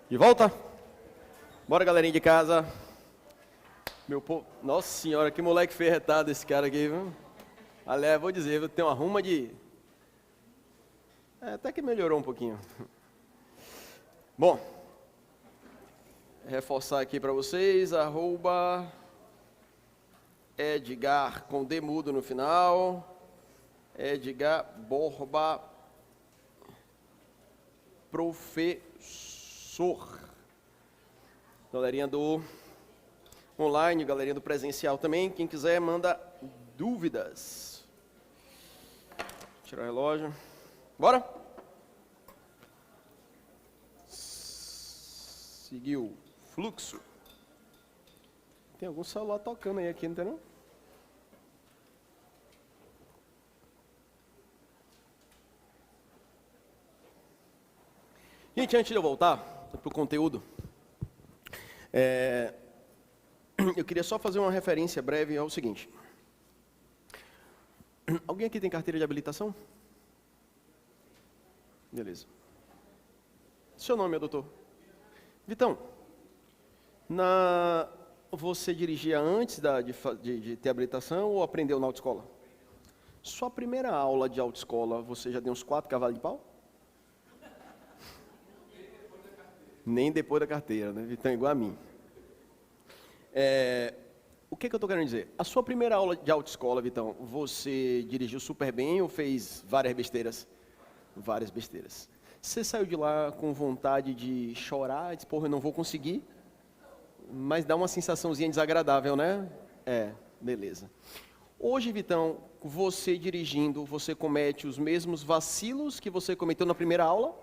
De volta? Bora, galerinha de casa. Meu povo... Nossa senhora, que moleque ferretado esse cara aqui, viu? Aliás, vou dizer, tem uma ruma de... até que melhorou um pouquinho. Bom, reforçar aqui para vocês, @Edgar com D mudo no final. Edgar Borba Professor. Galerinha do online, galerinha do presencial também. Quem quiser, manda dúvidas. Tirar o relógio. Bora? Seguiu o fluxo. Tem algum celular tocando aí aqui, não tem não? Gente, antes de eu voltar para o conteúdo, eu queria só fazer uma referência breve ao seguinte. Alguém aqui tem carteira de habilitação? Beleza. Seu nome, doutor? Vitão, você dirigia antes de ter habilitação ou aprendeu na autoescola? Sua primeira aula de autoescola, você já deu uns 4 cavalos de pau? Nem depois da carteira, né? Vitão, igual a mim. O que eu estou querendo dizer? A sua primeira aula de autoescola, Vitão, você dirigiu super bem ou fez várias besteiras? Várias besteiras. Você saiu de lá com vontade de chorar, disse, porra, eu não vou conseguir, mas dá uma sensaçãozinha desagradável, né? Beleza. Hoje, Vitão, você dirigindo, você comete os mesmos vacilos que você cometeu na primeira aula?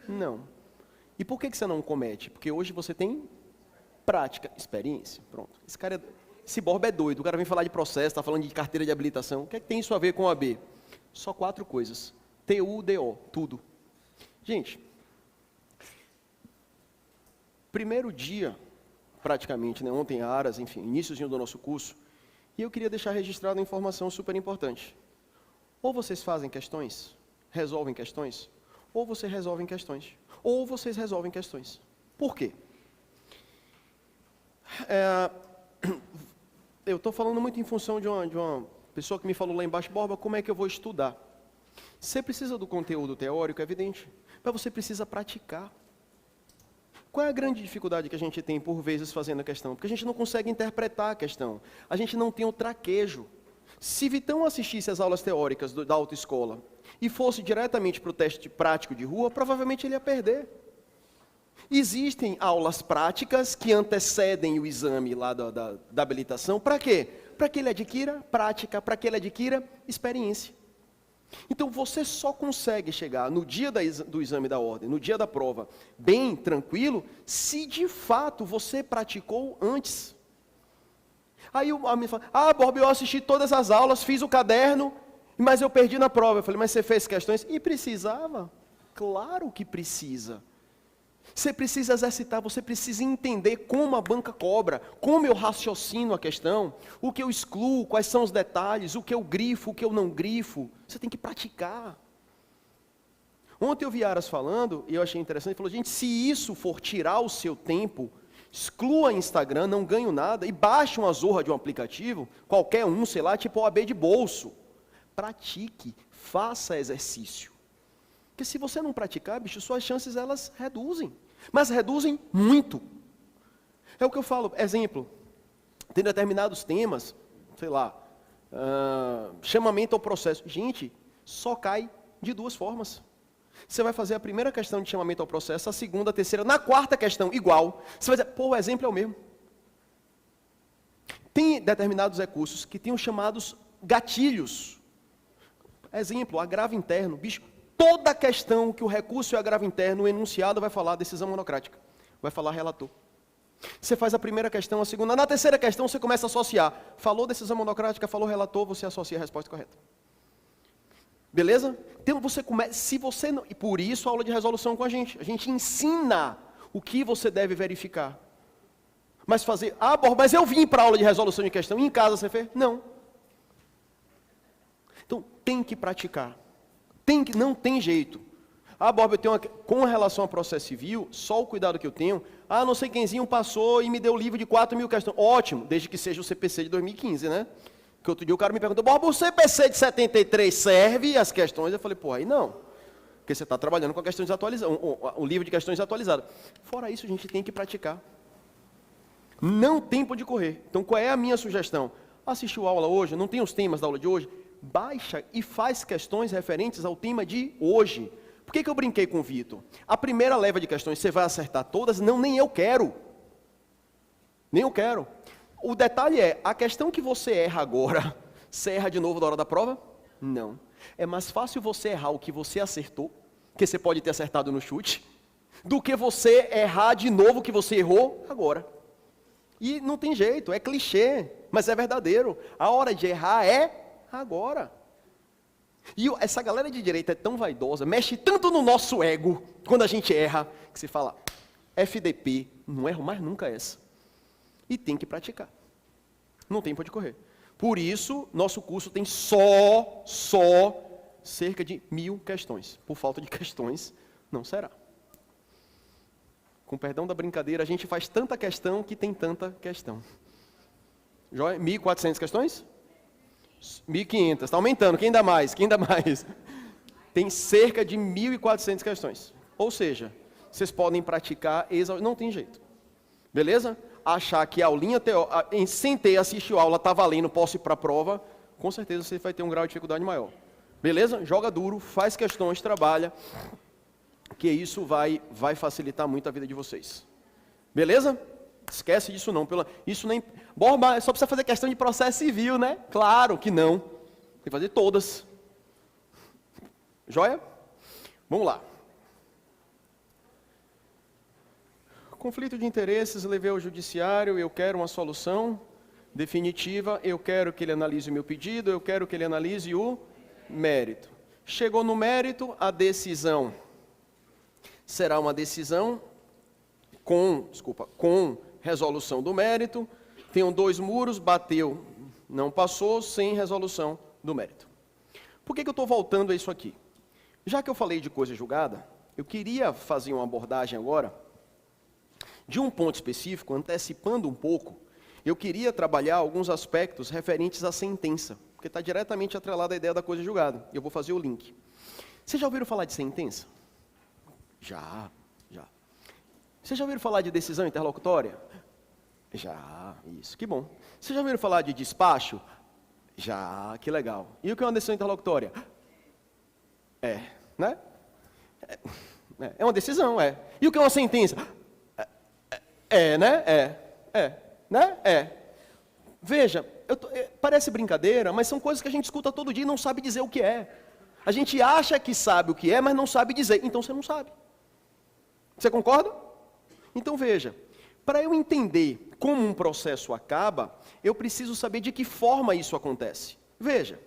Não. E por que você não comete? Porque hoje você tem prática, experiência. Pronto. Esse Borba é doido. O cara vem falar de processo, está falando de carteira de habilitação. O que é que tem isso a ver com o AB? Só 4 coisas. TUDO, tudo. Gente, primeiro dia, praticamente, né, ontem, Aras, enfim, iníciozinho do nosso curso, e eu queria deixar registrada uma informação super importante. Ou vocês fazem questões, resolvem questões, ou vocês resolvem questões. Ou vocês resolvem questões. Por quê? Eu estou falando muito em função de uma pessoa que me falou lá embaixo, Borba, como é que eu vou estudar? Você precisa do conteúdo teórico, é evidente, mas você precisa praticar. Qual é a grande dificuldade que a gente tem, por vezes, fazendo a questão? Porque a gente não consegue interpretar a questão. A gente não tem o traquejo. Se Vitão assistisse às aulas teóricas da autoescola e fosse diretamente para o teste prático de rua, provavelmente ele ia perder. Existem aulas práticas que antecedem o exame lá da habilitação. Para quê? Para que ele adquira prática, para que ele adquira experiência. Então você só consegue chegar no dia do exame da ordem, no dia da prova, bem tranquilo, se de fato você praticou antes. Aí o aluno fala, Borba, eu assisti todas as aulas, fiz o caderno, mas eu perdi na prova. Eu falei, mas você fez questões? E precisava? Claro que precisa. Você precisa exercitar, você precisa entender como a banca cobra, como eu raciocino a questão, o que eu excluo, quais são os detalhes, o que eu grifo, o que eu não grifo. Você tem que praticar. Ontem eu vi Aras falando, e eu achei interessante, ele falou, gente, se isso for tirar o seu tempo, exclua Instagram, não ganho nada, e baixe uma zorra de um aplicativo, qualquer um, sei lá, tipo OAB de bolso. Pratique, faça exercício. Porque se você não praticar, bicho, suas chances elas reduzem. Mas reduzem muito. É o que eu falo, exemplo, tem determinados temas, sei lá, chamamento ao processo. Gente, só cai de 2 formas. Você vai fazer a primeira questão de chamamento ao processo, a segunda, a terceira, na quarta questão, igual. Você vai dizer, pô, o exemplo é o mesmo. Tem determinados recursos que tem os chamados gatilhos. Exemplo, agravo interno. Bicho, toda questão que o recurso é agravo interno, o enunciado vai falar decisão monocrática. Vai falar relator. Você faz a primeira questão, a segunda. Na terceira questão, você começa a associar. Falou decisão monocrática, falou relator, você associa a resposta correta. Beleza? Então você começa, se você não, e por isso a aula de resolução com a gente ensina o que você deve verificar. Mas fazer, Borba, mas eu vim para a aula de resolução de questão, e em casa você fez? Não. Então tem que praticar. Não tem jeito. Ah, Bob, eu tenho com relação ao processo civil, só o cuidado que eu tenho, não sei quemzinho passou e me deu o livro de 4.000 questões. Ótimo, desde que seja o CPC de 2015, né? Que outro dia o cara me perguntou, Bob, o CPC de 73 serve as questões? Eu falei, pô, aí não. Porque você está trabalhando com questões atualizadas, um livro de questões atualizado. Fora isso, a gente tem que praticar. Não tem tempo de correr. Então, qual é a minha sugestão? Assistiu a aula hoje, não tem os temas da aula de hoje? Baixa e faz questões referentes ao tema de hoje. Por que eu brinquei com o Vitor? A primeira leva de questões, você vai acertar todas? Não, nem eu quero. Nem eu quero. O detalhe é, a questão que você erra agora, você erra de novo na hora da prova? Não. É mais fácil você errar o que você acertou, que você pode ter acertado no chute, do que você errar de novo o que você errou agora. E não tem jeito, é clichê, mas é verdadeiro. A hora de errar é agora. E essa galera de direita é tão vaidosa, mexe tanto no nosso ego, quando a gente erra, que se fala, FDP, não erro mais nunca essa. E tem que praticar. Não tem para onde correr. Por isso, nosso curso tem só cerca de 1.000 questões. Por falta de questões, não será. Com perdão da brincadeira, a gente faz tanta questão que tem tanta questão. Joia? 1.400 questões? 1.500, está aumentando, quem dá mais? Quem dá mais? Tem cerca de 1.400 questões. Ou seja, vocês podem praticar, não tem jeito. Beleza? Achar que a aulinha, sem ter assistido a aula, está valendo, posso ir para a prova, com certeza você vai ter um grau de dificuldade maior. Beleza? Joga duro, faz questões, trabalha, que isso vai facilitar muito a vida de vocês. Beleza? Esquece disso não. Isso nem... Borba, só precisa fazer questão de processo civil, né? Claro que não. Tem que fazer todas. Joia? Vamos lá. Conflito de interesses, levei ao judiciário, eu quero uma solução definitiva, eu quero que ele analise o meu pedido, eu quero que ele analise o mérito. Chegou no mérito, a decisão será uma decisão com resolução do mérito. Tenho 2 muros, bateu, não passou, sem resolução do mérito. Por que eu estou voltando a isso aqui? Já que eu falei de coisa julgada, eu queria fazer uma abordagem agora de um ponto específico, antecipando um pouco, eu queria trabalhar alguns aspectos referentes à sentença, porque está diretamente atrelada à ideia da coisa julgada. Eu vou fazer o link. Vocês já ouviram falar de sentença? Já. Vocês já ouviram falar de decisão interlocutória? Já, isso, que bom. Vocês já ouviram falar de despacho? Já, que legal. E o que é uma decisão interlocutória? Né? É uma decisão, é. E o que é uma sentença? Né? Veja, parece brincadeira, mas são coisas que a gente escuta todo dia e não sabe dizer o que é. A gente acha que sabe o que é, mas não sabe dizer. Então você não sabe. Você concorda? Então veja, para eu entender como um processo acaba, eu preciso saber de que forma isso acontece. Veja,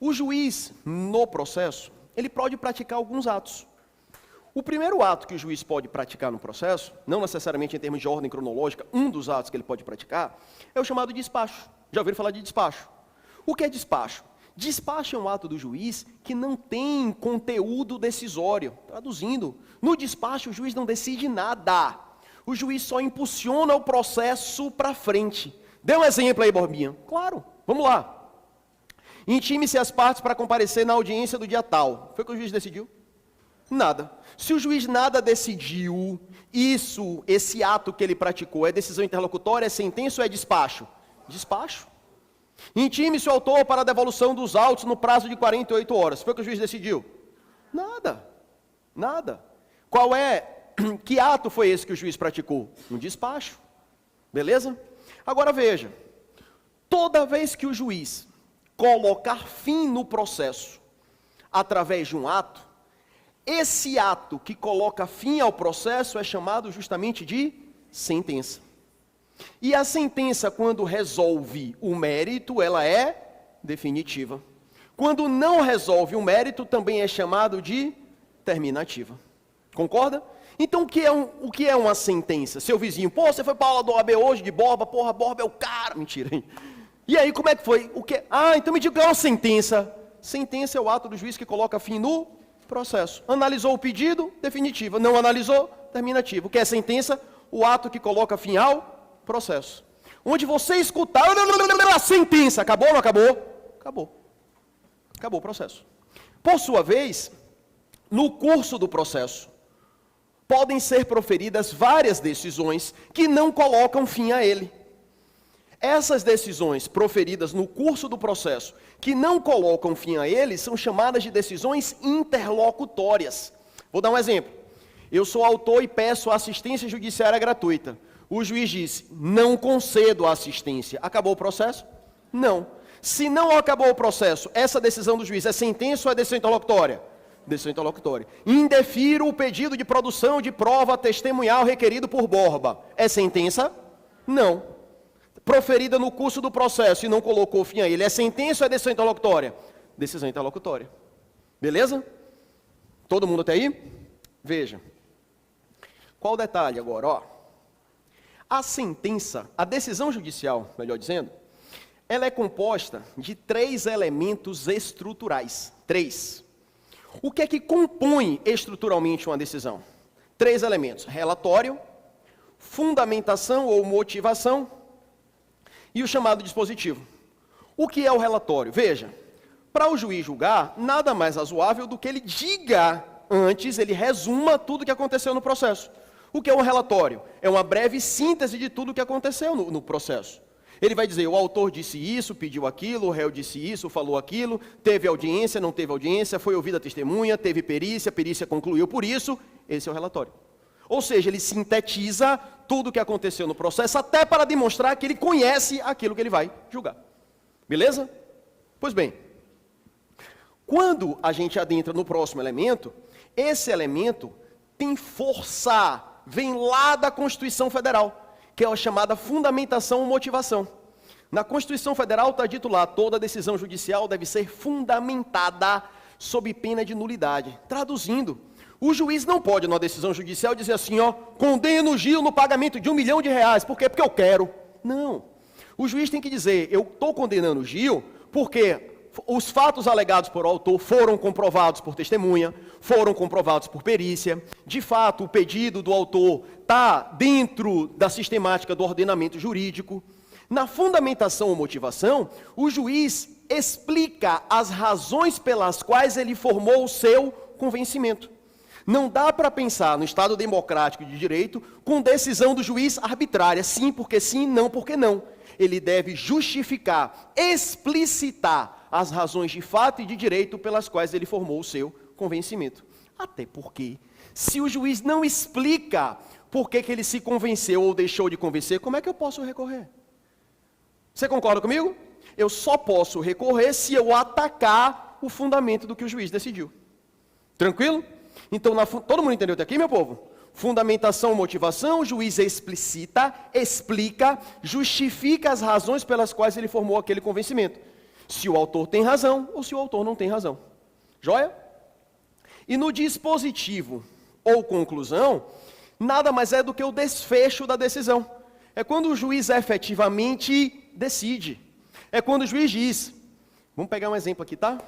o juiz, no processo, ele pode praticar alguns atos. O primeiro ato que o juiz pode praticar no processo, não necessariamente em termos de ordem cronológica, um dos atos que ele pode praticar, é o chamado despacho. Já ouviram falar de despacho? O que é despacho? Despacho é um ato do juiz que não tem conteúdo decisório. Traduzindo, no despacho o juiz não decide nada. O juiz só impulsiona o processo para frente. Dê um exemplo aí, Borbinha. Claro, vamos lá. Intime-se as partes para comparecer na audiência do dia tal. Foi o que o juiz decidiu? Nada. Se o juiz nada decidiu, esse ato que ele praticou é decisão interlocutória, é sentença ou é despacho? Despacho. Intime-se o autor para a devolução dos autos no prazo de 48 horas. Foi o que o juiz decidiu? Nada. Que ato foi esse que o juiz praticou? Um despacho. Beleza? Agora veja, toda vez que o juiz colocar fim no processo através de um ato, esse ato que coloca fim ao processo é chamado justamente de sentença. E a sentença, quando resolve o mérito, ela é definitiva. Quando não resolve o mérito, também é chamado de terminativa. Concorda? Então, o que é uma sentença? Seu vizinho, você foi para a aula do OAB hoje de Borba, Borba é o cara. Mentira, hein? E aí, como é que foi? Então me diga o que é uma sentença. Sentença é o ato do juiz que coloca fim no processo. Analisou o pedido, definitiva. Não analisou, terminativa. O que é sentença? O ato que coloca fim ao processo. Onde você escutar a sentença, acabou ou não acabou? Acabou. Acabou o processo. Por sua vez, no curso do processo, podem ser proferidas várias decisões que não colocam fim a ele. Essas decisões proferidas no curso do processo, que não colocam fim a ele, são chamadas de decisões interlocutórias. Vou dar um exemplo. Eu sou autor e peço assistência judiciária gratuita. O juiz disse, não concedo a assistência. Acabou o processo? Não. Se não acabou o processo, essa decisão do juiz é sentença ou é decisão interlocutória? Decisão interlocutória. Indefiro o pedido de produção de prova testemunhal requerido por Borba. É sentença? Não. Proferida no curso do processo e não colocou fim a ele. É sentença ou é decisão interlocutória? Decisão interlocutória. Beleza? Todo mundo até aí? Veja. Qual o detalhe agora? Ó. A sentença, a decisão judicial, melhor dizendo, ela é composta de 3 elementos estruturais. 3. O que é que compõe estruturalmente uma decisão? 3 elementos. Relatório, fundamentação ou motivação e o chamado dispositivo. O que é o relatório? Veja, para o juiz julgar, nada mais razoável do que ele diga antes, ele resuma tudo o que aconteceu no processo. O que é um relatório? É uma breve síntese de tudo o que aconteceu no processo. Ele vai dizer, o autor disse isso, pediu aquilo, o réu disse isso, falou aquilo, teve audiência, não teve audiência, foi ouvida a testemunha, teve perícia, a perícia concluiu por isso, esse é o relatório. Ou seja, ele sintetiza tudo o que aconteceu no processo, até para demonstrar que ele conhece aquilo que ele vai julgar. Beleza? Pois bem, quando a gente adentra no próximo elemento, esse elemento tem força, vem lá da Constituição Federal, que é a chamada fundamentação ou motivação. Na Constituição Federal está dito lá, toda decisão judicial deve ser fundamentada sob pena de nulidade. Traduzindo, o juiz não pode, numa decisão judicial, dizer assim, ó, condeno o Gil no pagamento de R$1 milhão. Por quê? Porque eu quero. Não. O juiz tem que dizer, eu estou condenando o Gil porque os fatos alegados por autor foram comprovados por testemunha, foram comprovados por perícia. De fato, o pedido do autor está dentro da sistemática do ordenamento jurídico. Na fundamentação ou motivação, o juiz explica as razões pelas quais ele formou o seu convencimento. Não dá para pensar no Estado democrático de direito com decisão do juiz arbitrária, sim porque sim, não porque não. Ele deve justificar, explicitar as razões de fato e de direito pelas quais ele formou o seu convencimento. Até porque, se o juiz não explica por que ele se convenceu ou deixou de convencer, como é que eu posso recorrer? Você concorda comigo? Eu só posso recorrer se eu atacar o fundamento do que o juiz decidiu. Tranquilo? Então, todo mundo entendeu até aqui, meu povo? Fundamentação, motivação, o juiz explicita, explica, justifica as razões pelas quais ele formou aquele convencimento. Se o autor tem razão ou se o autor não tem razão. Joia? E no dispositivo ou conclusão, nada mais é do que o desfecho da decisão. É quando o juiz efetivamente decide. É quando o juiz diz, vamos pegar um exemplo aqui, tá?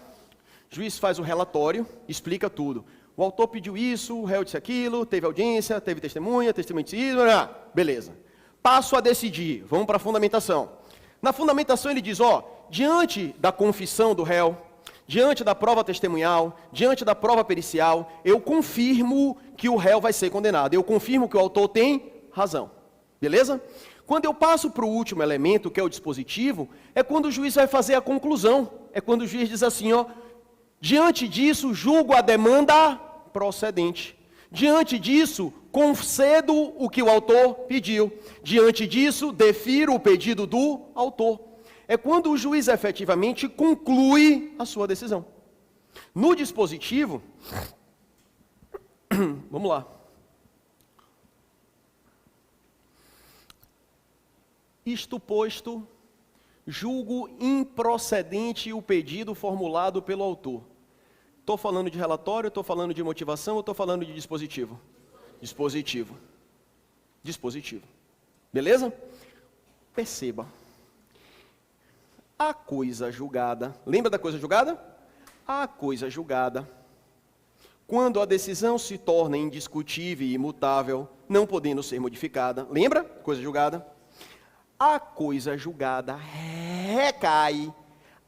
O juiz faz o relatório, explica tudo. O autor pediu isso, o réu disse aquilo, teve audiência, teve testemunha disse isso, beleza. Passo a decidir, vamos para a fundamentação. Na fundamentação ele diz, diante da confissão do réu, diante da prova testemunhal, diante da prova pericial, eu confirmo que o réu vai ser condenado. Eu confirmo que o autor tem razão. Beleza? Quando eu passo para o último elemento, que é o dispositivo, é quando o juiz vai fazer a conclusão. É quando o juiz diz assim, diante disso, julgo a demanda procedente. Diante disso, concedo o que o autor pediu. Diante disso, defiro o pedido do autor. É quando o juiz efetivamente conclui a sua decisão. No dispositivo, vamos lá. Isto posto, julgo improcedente o pedido formulado pelo autor. Estou falando de relatório, estou falando de motivação ou estou falando de dispositivo? Dispositivo. Dispositivo. Beleza? Perceba. A coisa julgada, lembra da coisa julgada? A coisa julgada Quando a decisão se torna indiscutível e imutável, não podendo ser modificada, lembra? Coisa julgada. A coisa julgada recai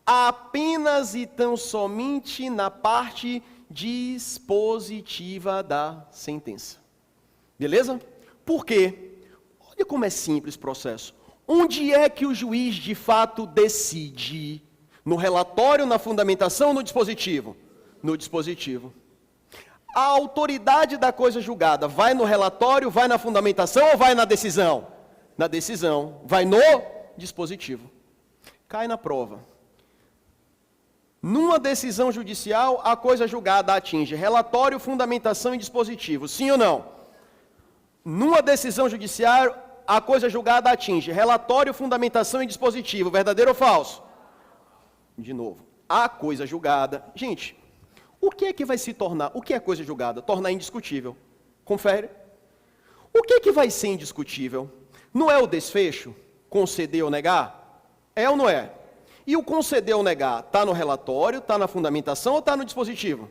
apenas e tão somente na parte dispositiva da sentença. Beleza? Por quê? Olha como é simples o processo. Onde é que o juiz de fato decide? No relatório, na fundamentação ou no dispositivo? No dispositivo. A autoridade da coisa julgada vai no relatório, vai na fundamentação ou vai na decisão? Na decisão. Vai no dispositivo. Cai na prova. Numa decisão judicial, a coisa julgada atinge relatório, fundamentação e dispositivo. Sim ou não? Numa decisão judicial, a coisa julgada atinge relatório, fundamentação e dispositivo. Verdadeiro ou falso? De novo. A coisa julgada... Gente, o que é que vai se tornar? O que é coisa julgada? Tornar indiscutível. Confere. O que é que vai ser indiscutível? Não é o desfecho? Conceder ou negar? É ou não é? E o conceder ou negar, está no relatório, está na fundamentação ou está no dispositivo?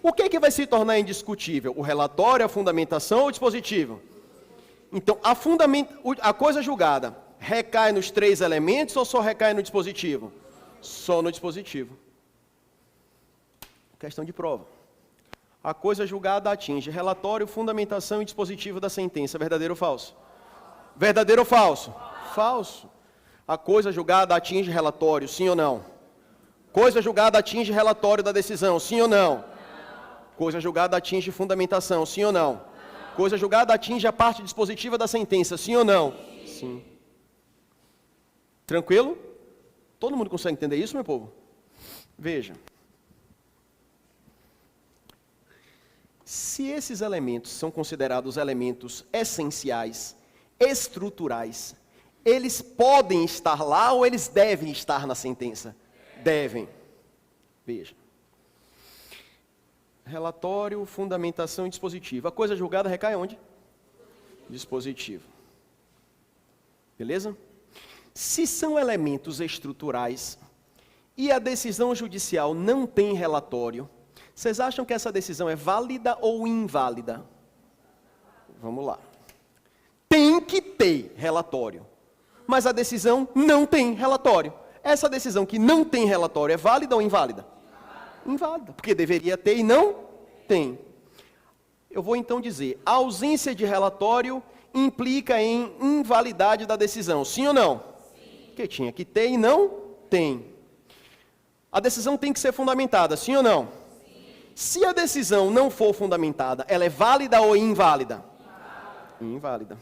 O que é que vai se tornar indiscutível? O relatório, a fundamentação ou o dispositivo? Então, a coisa julgada recai nos 3 elementos ou só recai no dispositivo? Só no dispositivo. Questão de prova. A coisa julgada atinge relatório, fundamentação e dispositivo da sentença. Verdadeiro ou falso? Verdadeiro ou falso? Falso. A coisa julgada atinge relatório, sim ou não? Coisa julgada atinge relatório da decisão, sim ou não? Coisa julgada atinge fundamentação, sim ou não? Coisa julgada atinge a parte dispositiva da sentença, sim ou não? Sim. Tranquilo? Todo mundo consegue entender isso, meu povo? Veja. Se esses elementos são considerados elementos essenciais, estruturais, eles podem estar lá ou eles devem estar na sentença? Devem. Veja. Relatório, fundamentação e dispositivo. A coisa julgada recai onde? Dispositivo. Beleza? Se são elementos estruturais e a decisão judicial não tem relatório, vocês acham que essa decisão é válida ou inválida? Vamos lá. Tem que ter relatório. Mas a decisão não tem relatório. Essa decisão que não tem relatório é válida ou inválida? Inválida, porque deveria ter e não tem. Eu vou então dizer, a ausência de relatório implica em invalidade da decisão, sim ou não? Sim. Porque tinha que ter e não tem. A decisão tem que ser fundamentada, sim ou não? Sim. Se a decisão não for fundamentada, ela é válida ou inválida? Inválida.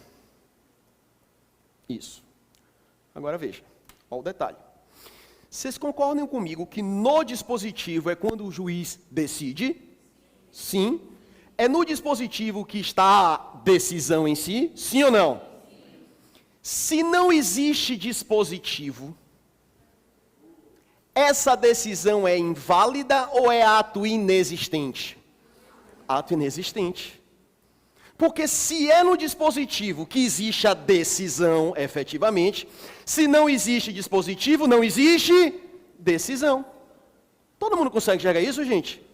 Isso. Agora veja, olha o detalhe. Vocês concordam comigo que no dispositivo é quando o juiz decide? Sim. É no dispositivo que está a decisão em si? Sim ou não? Se não existe dispositivo, essa decisão é inválida ou é ato inexistente? Ato inexistente. Porque se é no dispositivo que existe a decisão, efetivamente, se não existe dispositivo, não existe decisão. Todo mundo consegue enxergar isso, gente?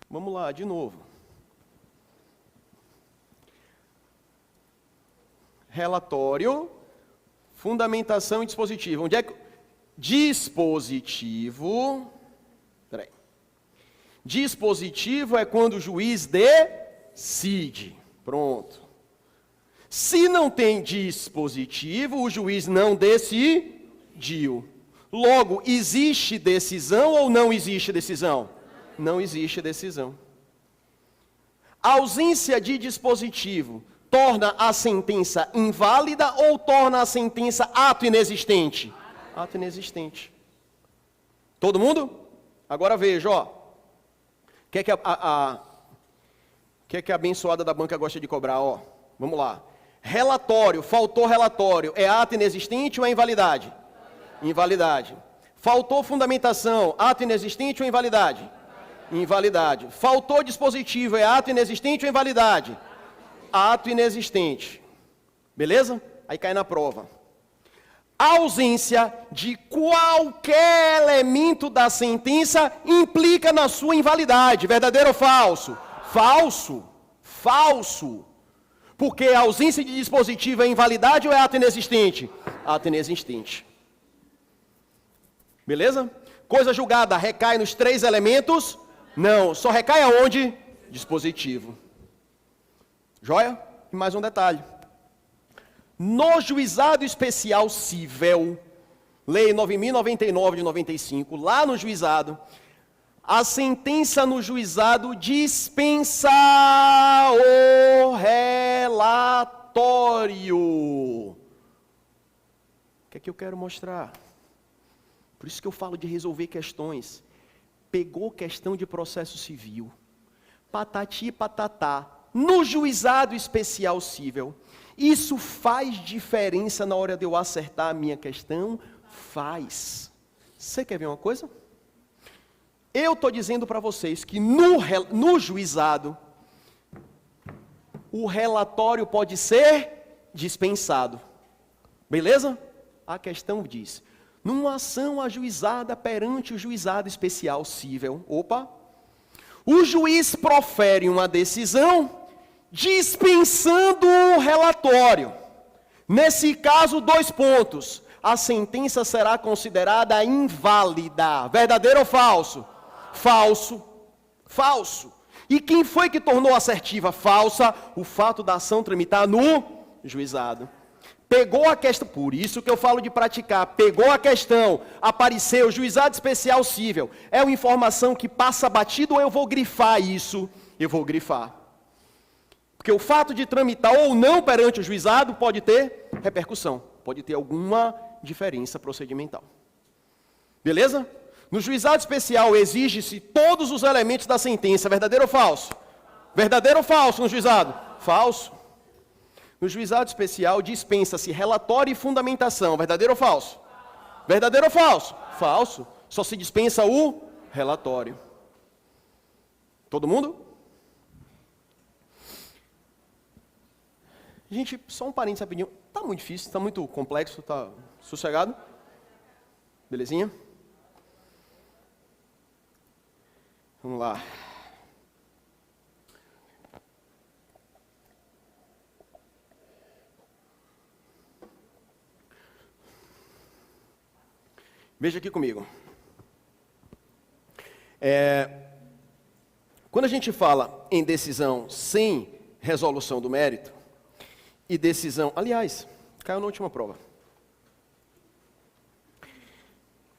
Vamos lá, de novo. Relatório, fundamentação e dispositivo. Onde é que... Dispositivo... Peraí. Dispositivo é quando o juiz decide. Pronto. Se não tem dispositivo, o juiz não decidiu. Logo, existe decisão ou não existe decisão? Não existe decisão. A ausência de dispositivo torna a sentença inválida ou torna a sentença ato inexistente? Ato inexistente. Todo mundo? Agora veja, ó. O que é que a abençoada da banca gosta de cobrar? Ó, vamos lá. Relatório, faltou relatório. É ato inexistente ou é invalidade? Invalidade. Faltou fundamentação. Ato inexistente ou invalidade? Invalidade. Faltou dispositivo. É ato inexistente ou invalidade? Ato inexistente. Beleza? Aí cai na prova. A ausência de qualquer elemento da sentença implica na sua invalidade. Verdadeiro ou falso? Falso. Falso. Porque a ausência de dispositivo é invalidade ou é ato inexistente? Ato inexistente. Beleza? Coisa julgada recai nos 3 elementos? Não, só recai aonde? Dispositivo. Joia? E mais um detalhe. No juizado especial cível, Lei 9.099 de 95, lá no juizado, a sentença no juizado dispensa o relatório. O que é que eu quero mostrar? Por isso que eu falo de resolver questões. Pegou questão de processo civil, patati e patatá, no juizado especial cível. Isso faz diferença na hora de eu acertar a minha questão? Faz. Você quer ver uma coisa? Eu estou dizendo para vocês que no juizado, o relatório pode ser dispensado. Beleza? A questão diz, numa ação ajuizada perante o juizado especial cível, o juiz profere uma decisão dispensando o relatório. Nesse caso, 2 pontos. A sentença será considerada inválida. Verdadeiro ou falso? Falso. Falso. E quem foi que tornou assertiva falsa? O fato da ação tramitar no juizado. Pegou a questão, por isso que eu falo de praticar, pegou a questão, apareceu, juizado especial cível. É uma informação que passa batido ou eu vou grifar isso? Eu vou grifar. Porque o fato de tramitar ou não perante o juizado pode ter repercussão, pode ter alguma diferença procedimental. Beleza? No juizado especial exige-se todos os elementos da sentença, verdadeiro ou falso? Verdadeiro ou falso no juizado? Falso. No juizado especial dispensa-se relatório e fundamentação, verdadeiro ou falso? Verdadeiro ou falso? Falso. Só se dispensa o relatório. Todo mundo? Gente, só um parênteses rapidinho. Está muito difícil, está muito complexo, está sossegado? Belezinha? Vamos lá. Veja aqui comigo. Quando a gente fala em decisão sem resolução do mérito, e decisão... Aliás, caiu na última prova.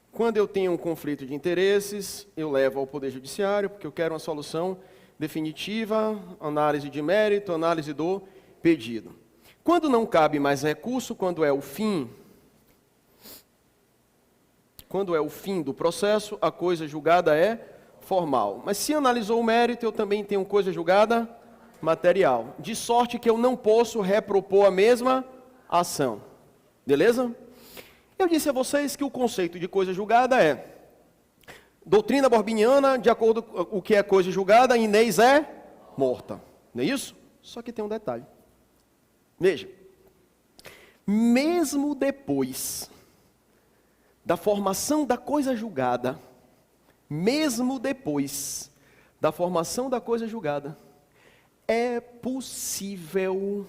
Quando eu tenho um conflito de interesses, eu levo ao Poder Judiciário, porque eu quero uma solução definitiva, análise de mérito, análise do pedido. Quando não cabe mais recurso, quando é o fim do processo, a coisa julgada é formal. Mas se analisou o mérito, eu também tenho coisa julgada material. De sorte que eu não posso repropor a mesma ação. Beleza? Eu disse a vocês que o conceito de coisa julgada é doutrina borbiniana, de acordo com o que é coisa julgada, Inês é morta. Não é isso? Só que tem um detalhe. Veja. Mesmo depois da formação da coisa julgada, é possível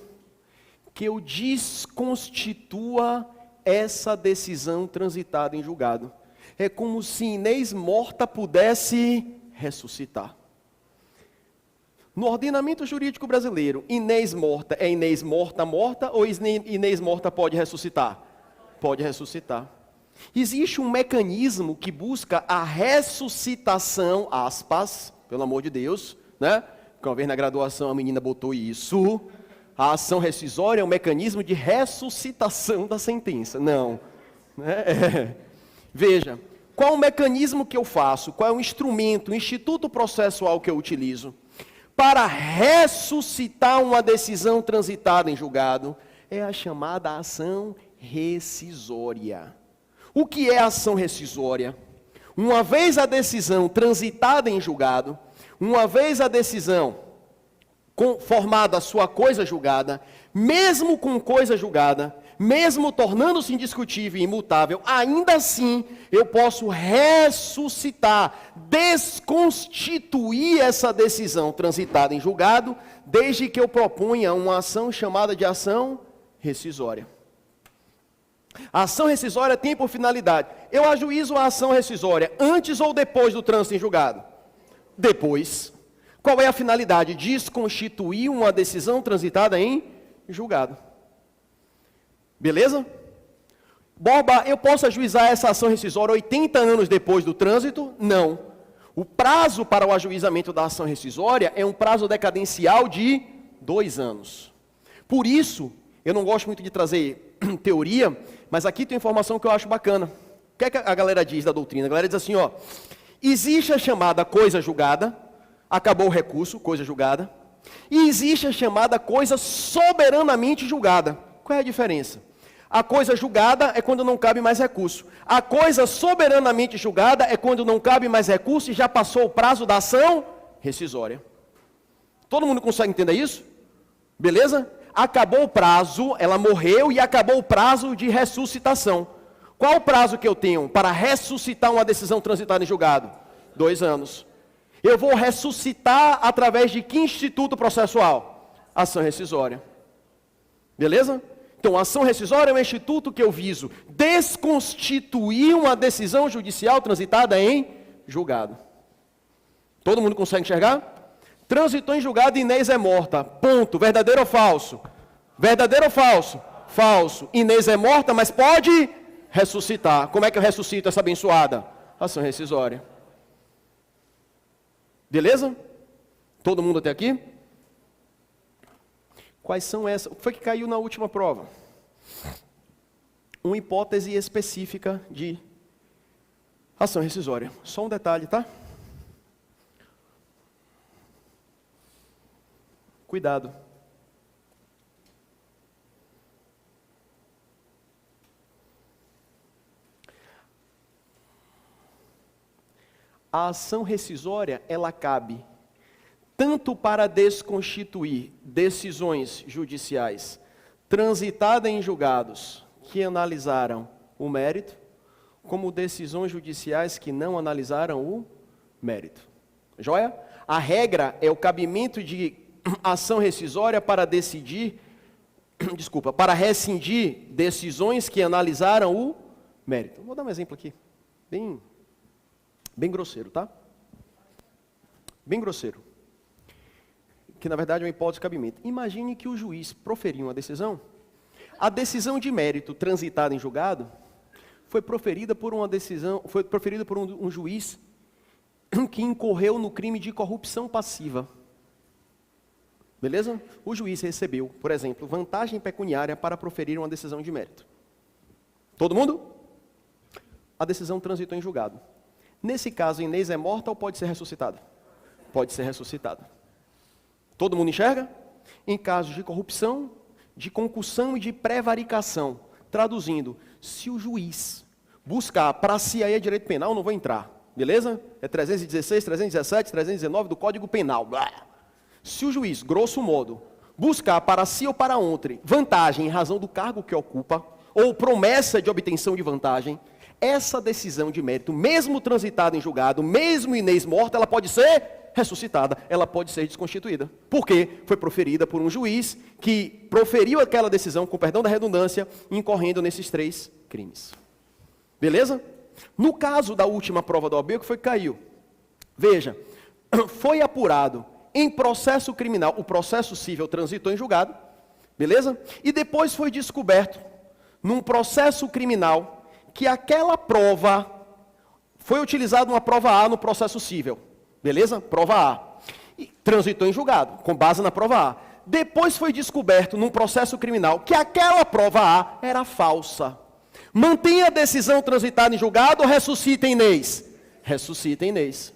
que eu desconstitua essa decisão transitada em julgado. É como se Inês morta pudesse ressuscitar. No ordenamento jurídico brasileiro, Inês morta é Inês morta ou Inês morta pode ressuscitar? Pode ressuscitar. Existe um mecanismo que busca a ressuscitação, aspas, pelo amor de Deus, né? Uma vez na graduação a menina botou isso. A ação rescisória é um mecanismo de ressuscitação da sentença. Não. Veja, qual o mecanismo que eu faço? Qual é o instrumento, o instituto processual que eu utilizo? Para ressuscitar uma decisão transitada em julgado, é a chamada ação rescisória. O que é a ação rescisória? Uma vez a decisão transitada em julgado, uma vez a decisão formada a sua coisa julgada, mesmo com coisa julgada, mesmo tornando-se indiscutível e imutável, ainda assim eu posso ressuscitar, desconstituir essa decisão transitada em julgado, desde que eu proponha uma ação chamada de ação rescisória. A ação rescisória tem por finalidade: eu ajuizo a ação rescisória antes ou depois do trânsito em julgado? Depois. Qual é a finalidade? Desconstituir uma decisão transitada em julgado. Beleza? Borba, eu posso ajuizar essa ação rescisória 80 anos depois do trânsito? Não. O prazo para o ajuizamento da ação rescisória é um prazo decadencial de 2 anos. Por isso, eu não gosto muito de trazer teoria, mas aqui tem informação que eu acho bacana. O que é que a galera diz da doutrina? A galera diz assim, ó: existe a chamada coisa julgada, acabou o recurso, coisa julgada, e existe a chamada coisa soberanamente julgada. Qual é a diferença? A coisa julgada é quando não cabe mais recurso. A coisa soberanamente julgada é quando não cabe mais recurso e já passou o prazo da ação rescisória. Todo mundo consegue entender isso? Beleza? Acabou o prazo, ela morreu e acabou o prazo de ressuscitação. Qual o prazo que eu tenho para ressuscitar uma decisão transitada em julgado? 2 anos. Eu vou ressuscitar através de que instituto processual? Ação rescisória. Beleza? Então, a ação rescisória é um instituto que eu viso desconstituir uma decisão judicial transitada em julgado. Todo mundo consegue enxergar? Transitou em julgado, Inês é morta. Ponto. Verdadeiro ou falso? Verdadeiro ou falso? Falso. Inês é morta, mas pode ressuscitar. Como é que eu ressuscito essa abençoada? Ação rescisória. Beleza? Todo mundo até aqui? Quais são essas? O que foi que caiu na última prova? Uma hipótese específica de ação rescisória. Só um detalhe, tá? Cuidado. A ação rescisória, ela cabe tanto para desconstituir decisões judiciais transitadas em julgados que analisaram o mérito, como decisões judiciais que não analisaram o mérito. Joia? A regra é o cabimento de ação rescisória para para rescindir decisões que analisaram o mérito. Vou dar um exemplo aqui, bem grosseiro, tá? Bem grosseiro. Que na verdade é uma hipótese de cabimento. Imagine que o juiz proferiu uma decisão. A decisão de mérito transitada em julgado foi proferida por um juiz que incorreu no crime de corrupção passiva. Beleza? O juiz recebeu, por exemplo, vantagem pecuniária para proferir uma decisão de mérito. Todo mundo? A decisão transitou em julgado. Nesse caso, Inês é morta ou pode ser ressuscitada? Pode ser ressuscitada. Todo mundo enxerga? Em casos de corrupção, de concussão e de prevaricação. Traduzindo, se o juiz buscar para si aí direito penal, não vou entrar. Beleza? É 316, 317, 319 do Código Penal. Se o juiz, grosso modo, buscar para si ou para ontem vantagem em razão do cargo que ocupa, ou promessa de obtenção de vantagem, essa decisão de mérito, mesmo transitada em julgado, mesmo Inês morta, ela pode ser ressuscitada, ela pode ser desconstituída. Por quê? Foi proferida por um juiz que proferiu aquela decisão, com perdão da redundância, incorrendo nesses 3 crimes. Beleza? No caso da última prova da OAB, o que foi que caiu? Veja, foi apurado em processo criminal, o processo civil transitou em julgado, beleza? E depois foi descoberto, num processo criminal, que aquela prova foi utilizada uma prova A no processo civil. Beleza? Prova A. E transitou em julgado, com base na prova A. Depois foi descoberto, num processo criminal, que aquela prova A era falsa. Mantém a decisão transitada em julgado ou ressuscita Inês? Ressuscita Inês.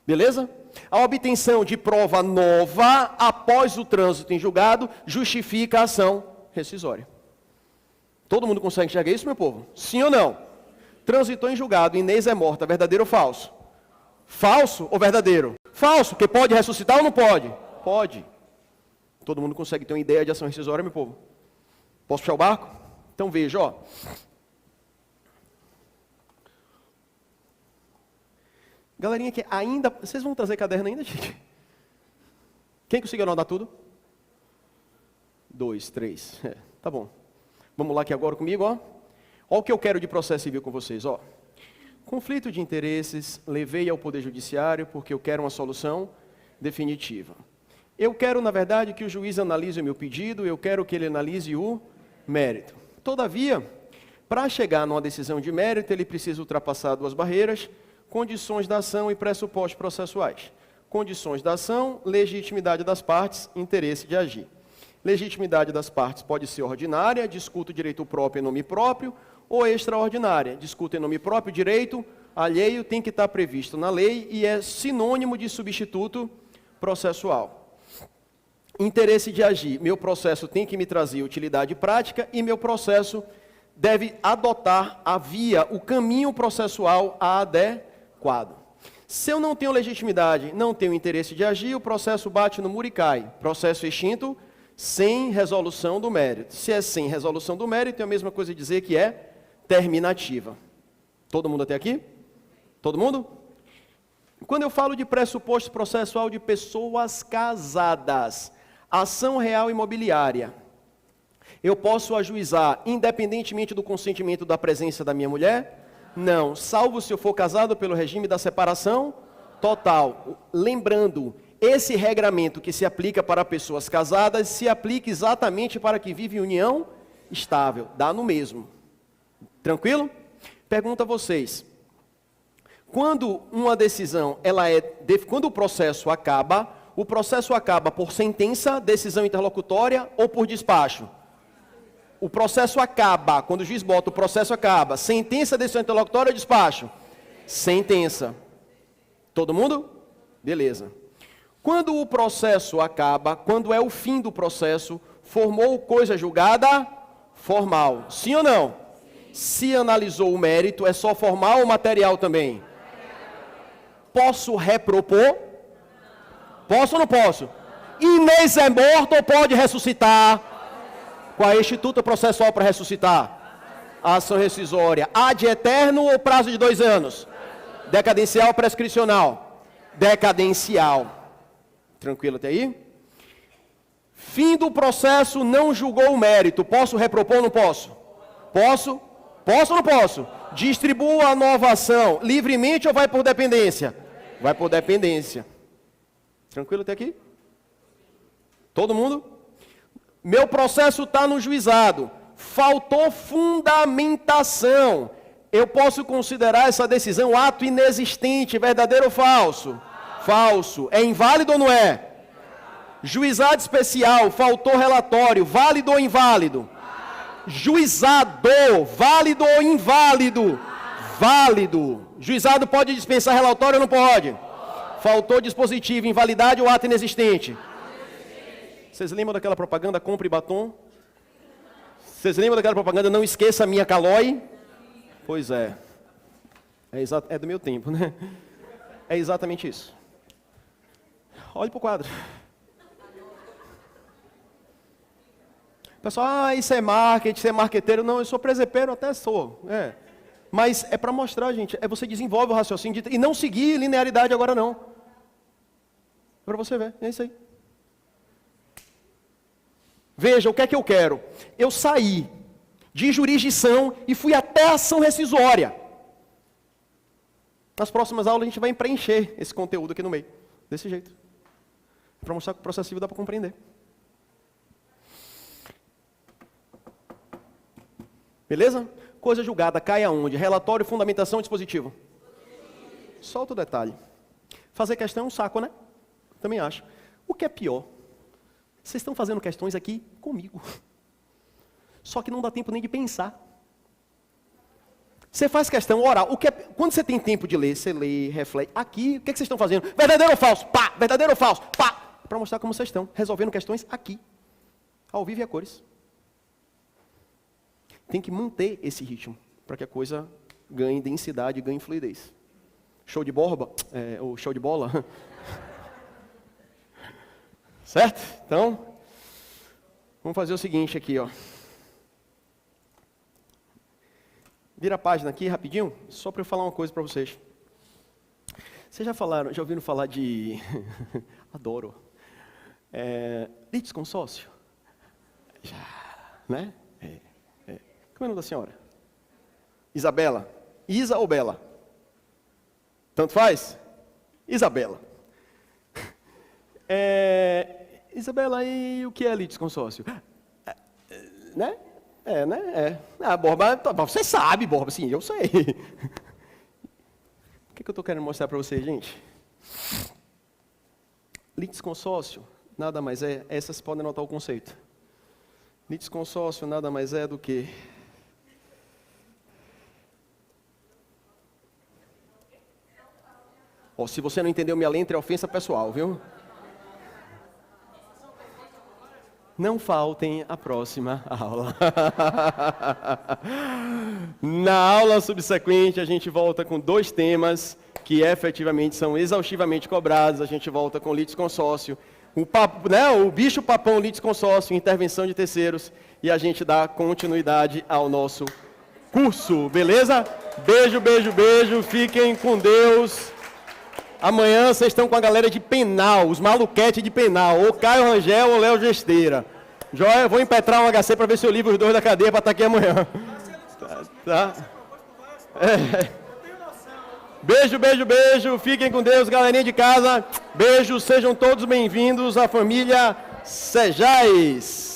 Beleza? A obtenção de prova nova, após o trânsito em julgado, justifica a ação rescisória. Todo mundo consegue enxergar isso, meu povo? Sim ou não? Transitou em julgado, Inês é morta, verdadeiro ou falso? Falso ou verdadeiro? Falso, porque pode ressuscitar ou não pode? Pode. Todo mundo consegue ter uma ideia de ação rescisória, meu povo? Posso puxar o barco? Então veja, ó. Galerinha que ainda... Vocês vão trazer caderno ainda, gente? Quem conseguiu anotar tudo? 2, 3. Tá bom. Vamos lá aqui agora comigo, ó. Ó o que eu quero de processo civil com vocês, ó. Conflito de interesses, levei ao Poder Judiciário porque eu quero uma solução definitiva. Eu quero, na verdade, que o juiz analise o meu pedido, eu quero que ele analise o mérito. Todavia, para chegar numa decisão de mérito, ele precisa ultrapassar duas barreiras: condições da ação e pressupostos processuais. Condições da ação, legitimidade das partes, interesse de agir. Legitimidade das partes pode ser ordinária, discuto direito próprio em nome próprio, ou extraordinária, discuto em nome próprio, direito alheio tem que estar previsto na lei e é sinônimo de substituto processual. Interesse de agir, meu processo tem que me trazer utilidade prática e meu processo deve adotar a via, o caminho processual adequado. Se eu não tenho legitimidade, não tenho interesse de agir, o processo bate no muro e cai. Processo extinto, sem resolução do mérito. Se é sem resolução do mérito, é a mesma coisa dizer que é terminativa. Todo mundo até aqui? Todo mundo? Quando eu falo de pressuposto processual de pessoas casadas, ação real imobiliária, eu posso ajuizar independentemente do consentimento da presença da minha mulher? Não, salvo se eu for casado pelo regime da separação total. Lembrando, esse regramento que se aplica para pessoas casadas se aplica exatamente para quem vive em união estável. Dá no mesmo. Tranquilo? Pergunto a vocês. Quando uma decisão, quando o processo acaba por sentença, decisão interlocutória ou por despacho? O processo acaba, quando o juiz bota o processo acaba. Sentença, decisão interlocutória ou despacho? Sentença. Todo mundo? Beleza. Quando o processo acaba, quando é o fim do processo, formou coisa julgada? Formal. Sim ou não? Se analisou o mérito, é só formal ou material também? Posso repropor? Posso ou não posso? Inês é morto ou pode ressuscitar? Qual é o instituto processual para ressuscitar? A ação rescisória. Ad eterno ou prazo de 2 anos? Decadencial ou prescricional? Decadencial. Tranquilo até aí? Fim do processo, não julgou o mérito. Posso repropor ou não posso? Posso? Posso ou não posso? Distribuo a nova ação livremente ou vai por dependência? Vai por dependência. Tranquilo até aqui? Todo mundo? Meu processo está no juizado. Faltou fundamentação. Eu posso considerar essa decisão ato inexistente, verdadeiro ou falso? Falso. É inválido ou não é? Juizado especial, faltou relatório, válido ou inválido? Juizado, válido ou inválido? Válido. Juizado pode dispensar relatório ou não pode? Faltou dispositivo, invalidade ou ato inexistente? Vocês lembram daquela propaganda compre batom? Vocês lembram daquela propaganda não esqueça a minha calói? Pois é. É do meu tempo, né? É exatamente isso. Olhe para o quadro. Pessoal, isso é marketing, isso é marqueteiro. Não, eu sou presepeiro, até sou. Mas é para mostrar, gente, você desenvolve o raciocínio e não seguir linearidade agora não. Para você ver, é isso aí. Veja, o que é que eu quero? Eu saí de jurisdição e fui até a ação rescisória. Nas próximas aulas a gente vai preencher esse conteúdo aqui no meio. Desse jeito. Para mostrar que o processo civil dá para compreender. Beleza? Coisa julgada, cai aonde? Relatório, fundamentação, dispositivo. Solta o detalhe. Fazer questão é um saco, né? Também acho. O que é pior? Vocês estão fazendo questões aqui comigo. Só que não dá tempo nem de pensar. Você faz questão oral. Quando você tem tempo de ler, você lê, reflete. Aqui, o que vocês estão fazendo? Verdadeiro ou falso? Pá! Verdadeiro ou falso? Pá! Para mostrar como vocês estão. Resolvendo questões aqui. Ao vivo e a cores. Tem que manter esse ritmo. Para que a coisa ganhe densidade, ganhe fluidez. Show de bola? Ou show de bola? Certo? Então, vamos fazer o seguinte aqui, ó. Vira a página aqui rapidinho, só para eu falar uma coisa para vocês. Vocês já ouviram falar de... Adoro. Litisconsórcio? Já, né? Como é o nome da senhora? Isabela. Isa ou Bela? Tanto faz? Isabela. Isabela, e o que é litisconsórcio? Né? Né? Borba, você sabe, Borba, sim, eu sei. O que eu estou querendo mostrar para vocês, gente? Litisconsórcio nada mais é, essas podem notar o conceito. Litisconsórcio nada mais é do que... se você não entendeu minha letra, é ofensa pessoal, viu? Não faltem a próxima aula. Na aula subsequente, a gente volta com 2 temas que efetivamente são exaustivamente cobrados. A gente volta com litisconsórcio, o bicho-papão litisconsórcio, intervenção de terceiros, e a gente dá continuidade ao nosso curso, beleza? Beijo, beijo, beijo, fiquem com Deus. Amanhã vocês estão com a galera de Penal, os maluquetes de Penal, ou Caio Rangel ou Léo Gesteira. Joia, eu vou impetrar um HC para ver se eu livro os 2 da cadeia para estar aqui amanhã. Tá? Beijo, beijo, beijo. Fiquem com Deus, galerinha de casa. Beijo, sejam todos bem-vindos à família Sejais.